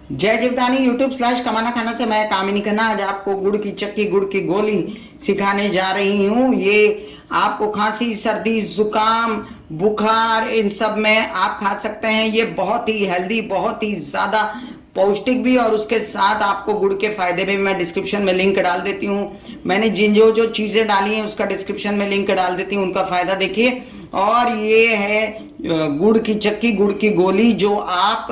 जय जीवदानी YouTube/कमाना खाना से मैं कामिनी खन्ना आज आपको गुड़ की चक्की गुड़ की गोली सिखाने जा रही हूँ। ये आपको खांसी सर्दी जुकाम बुखार इन सब में आप खा सकते हैं। ये बहुत ही हेल्दी बहुत ही ज्यादा पौष्टिक भी और उसके साथ आपको गुड़ के फायदे भी मैं डिस्क्रिप्शन में लिंक डाल देती हूँ। मैंने जिन जो चीजें डाली हैं उसका डिस्क्रिप्शन में लिंक डाल देती हूँ, उनका फायदा देखिए। और ये है गुड़ की चक्की गुड़ की गोली जो आप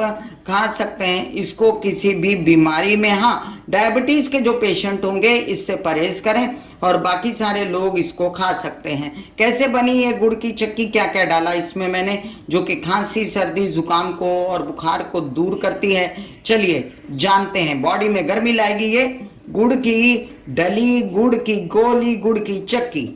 खा सकते हैं। इसको किसी भी बीमारी में, हाँ डायबिटीज के जो पेशेंट होंगे इससे परहेज करें और बाकी सारे लोग इसको खा सकते हैं। कैसे बनी ये गुड़ की चक्की, क्या क्या डाला इसमें मैंने जो कि खांसी सर्दी जुकाम को और बुखार को दूर करती है, चलिए जानते हैं। बॉडी में गर्मी लाएगी ये गुड़ की डली गुड़ की गोली गुड़ की चक्की।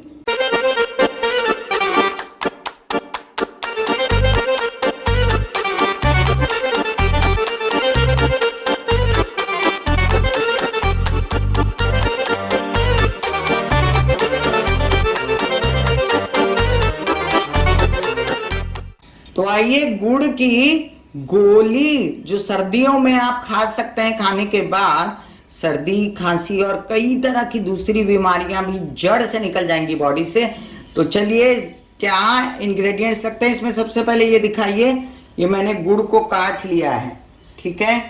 तो आइए, गुड़ की गोली जो सर्दियों में आप खा सकते हैं, खाने के बाद सर्दी खांसी और कई तरह की दूसरी बीमारियां भी जड़ से निकल जाएंगी बॉडी से। तो चलिए क्या इंग्रेडिएंट्स लगते हैं इसमें, सबसे पहले ये दिखाइए। ये मैंने गुड़ को काट लिया है, ठीक है।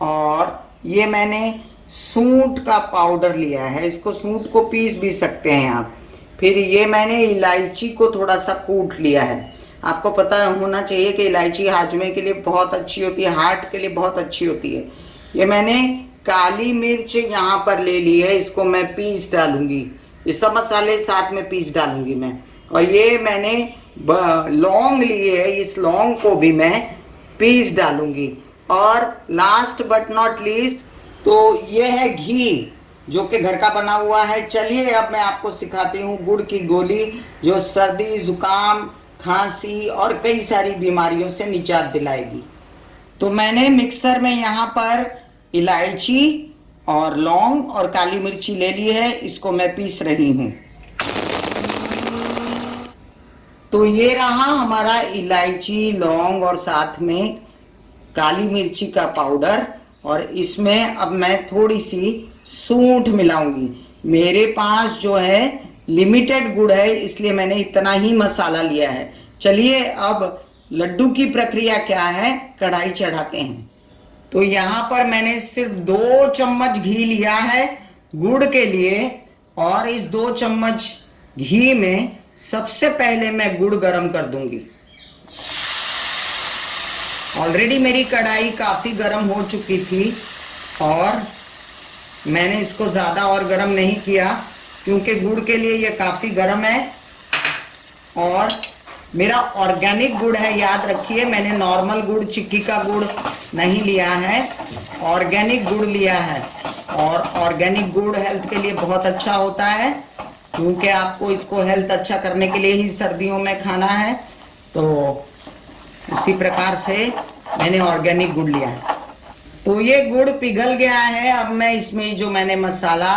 और ये मैंने सूंठ का पाउडर लिया है, इसको सूंठ को पीस भी सकते हैं आप। फिर ये मैंने इलायची को थोड़ा सा कूट लिया है। आपको पता होना चाहिए कि इलायची हाजमे के लिए बहुत अच्छी होती है, हार्ट के लिए बहुत अच्छी होती है। ये मैंने काली मिर्च यहाँ पर ले ली है, इसको मैं पीस डालूंगी। ये सब मसाले साथ में पीस डालूंगी मैं। और ये मैंने लौंग लिए है, इस लौंग को भी मैं पीस डालूंगी। और लास्ट बट नॉट लीस्ट तो ये है घी जो कि घर का बना हुआ है। चलिए अब मैं आपको सिखाती हूँ गुड़ की गोली जो सर्दी जुकाम खांसी और कई सारी बीमारियों से निजात दिलाएगी। तो मैंने मिक्सर में यहाँ पर इलायची और लौंग और काली मिर्ची ले ली है, इसको मैं पीस रही हूँ। तो ये रहा हमारा इलायची लौंग और साथ में काली मिर्ची का पाउडर। और इसमें अब मैं थोड़ी सी सूंठ मिलाऊंगी। मेरे पास जो है लिमिटेड गुड़ है इसलिए मैंने इतना ही मसाला लिया है। चलिए अब लड्डू की प्रक्रिया क्या है, कढ़ाई चढ़ाते हैं। तो यहाँ पर मैंने सिर्फ 2 चम्मच घी लिया है गुड़ के लिए। और इस 2 चम्मच घी में सबसे पहले मैं गुड़ गरम कर दूंगी। ऑलरेडी मेरी कढ़ाई काफी गर्म हो चुकी थी और मैंने इसको ज्यादा और गर्म नहीं किया क्योंकि गुड़ के लिए ये काफी गर्म है। और मेरा ऑर्गेनिक गुड़ है, याद रखिए, मैंने नॉर्मल गुड़ चिक्की का गुड़ नहीं लिया है, ऑर्गेनिक गुड़ लिया है। और ऑर्गेनिक गुड़ हेल्थ के लिए बहुत अच्छा होता है क्योंकि आपको इसको हेल्थ अच्छा करने के लिए ही सर्दियों में खाना है। तो उसी प्रकार से मैंने ऑर्गेनिक गुड़ लिया है। तो ये गुड़ पिघल गया है। अब मैं इसमें जो मैंने मसाला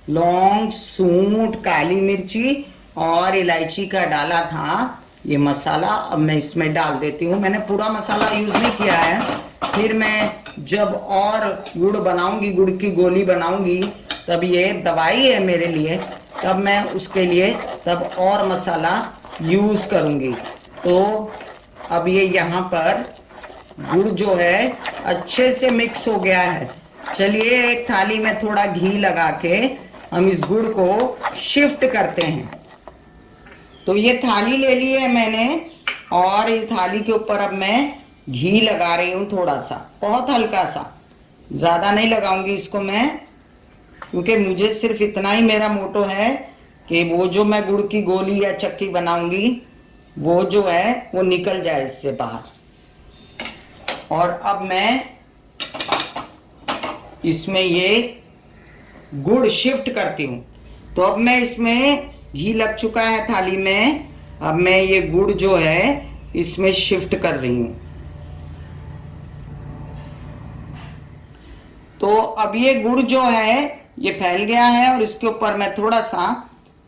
लौंग सूंठ काली मिर्ची और इलायची का डाला था, ये मसाला अब मैं इसमें डाल देती हूँ। मैंने पूरा मसाला यूज नहीं किया है। फिर मैं जब और गुड़ बनाऊंगी, गुड़ की गोली बनाऊंगी, तब ये दवाई है मेरे लिए, तब मैं उसके लिए तब और मसाला यूज करूंगी। तो अब ये यहाँ पर गुड़ जो है अच्छे से मिक्स हो गया है। चलिए एक थाली में थोड़ा घी लगा के हम इस गुड़ को शिफ्ट करते हैं। तो ये थाली ले ली है मैंने और ये थाली के ऊपर अब मैं घी लगा रही हूँ, थोड़ा सा, बहुत हल्का सा, ज्यादा नहीं लगाऊंगी इसको मैं, क्योंकि मुझे सिर्फ इतना ही मेरा मोटो है कि वो जो मैं गुड़ की गोली या चक्की बनाऊंगी वो जो है वो निकल जाए इससे बाहर। और अब मैं इसमें ये गुड़ शिफ्ट करती हूँ। तो अब मैं इसमें घी लग चुका है थाली में, अब मैं ये गुड़ जो है इसमें शिफ्ट कर रही हूं। तो अब ये गुड़ जो है ये फैल गया है और इसके ऊपर मैं थोड़ा सा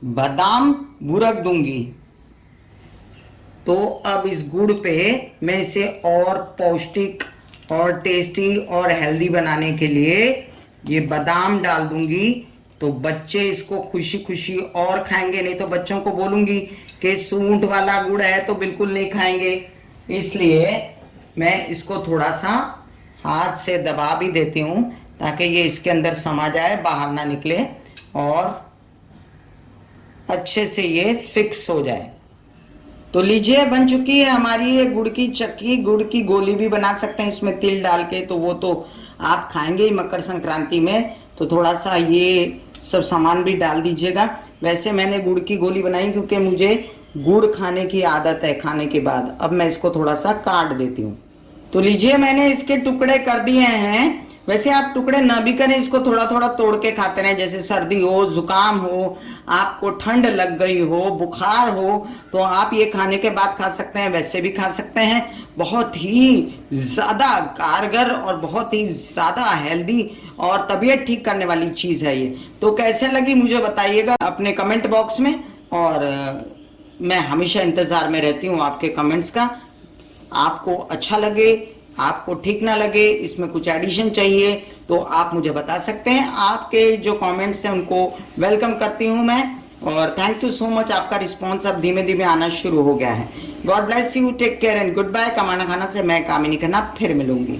बादाम बुरक दूंगी। तो अब इस गुड़ पे मैं इसे और पौष्टिक और टेस्टी और हेल्दी बनाने के लिए ये बादाम डाल दूंगी, तो बच्चे इसको खुशी खुशी और खाएंगे। नहीं तो बच्चों को बोलूंगी कि सूंठ वाला गुड़ है तो बिल्कुल नहीं खाएंगे। इसलिए मैं इसको थोड़ा सा हाथ से दबा भी देती हूँ ताकि ये इसके अंदर समा जाए, बाहर ना निकले और अच्छे से ये फिक्स हो जाए। तो लीजिए बन चुकी है हमारी ये गुड़ की चक्की। गुड़ की गोली भी बना सकते हैं इसमें तिल डाल के, तो वो तो आप खाएंगे ही मकर संक्रांति में, तो थोड़ा सा ये सब सामान भी डाल दीजिएगा। वैसे मैंने गुड़ की गोली बनाई क्योंकि मुझे गुड़ खाने की आदत है खाने के बाद। अब मैं इसको थोड़ा सा काट देती हूँ। तो लीजिए मैंने इसके टुकड़े कर दिए हैं। वैसे आप टुकड़े ना भी करें, इसको थोड़ा थोड़ा तोड़ के खाते रहें। जैसे सर्दी हो, जुकाम हो, आपको ठंड लग गई हो, बुखार हो, तो आप ये खाने के बाद खा सकते हैं, वैसे भी खा सकते हैं। बहुत ही ज़्यादा कारगर और बहुत ही ज़्यादा हेल्दी और तबीयत ठीक करने वाली चीज़ है ये। तो कैसे लगी मुझे बताइएगा अपने कमेंट बॉक्स में, और मैं हमेशा इंतज़ार में रहती हूँ आपके कमेंट्स का। आपको अच्छा लगे, आपको ठीक ना लगे, इसमें कुछ एडिशन चाहिए तो आप मुझे बता सकते हैं। आपके जो कमेंट्स हैं उनको वेलकम करती हूं मैं, और थैंक यू सो मच। आपका रिस्पॉन्स अब धीमे धीमे आना शुरू हो गया है। God bless you, take care and goodbye. कमाना खाना से मैं कामिनी खन्ना फिर मिलूंगी।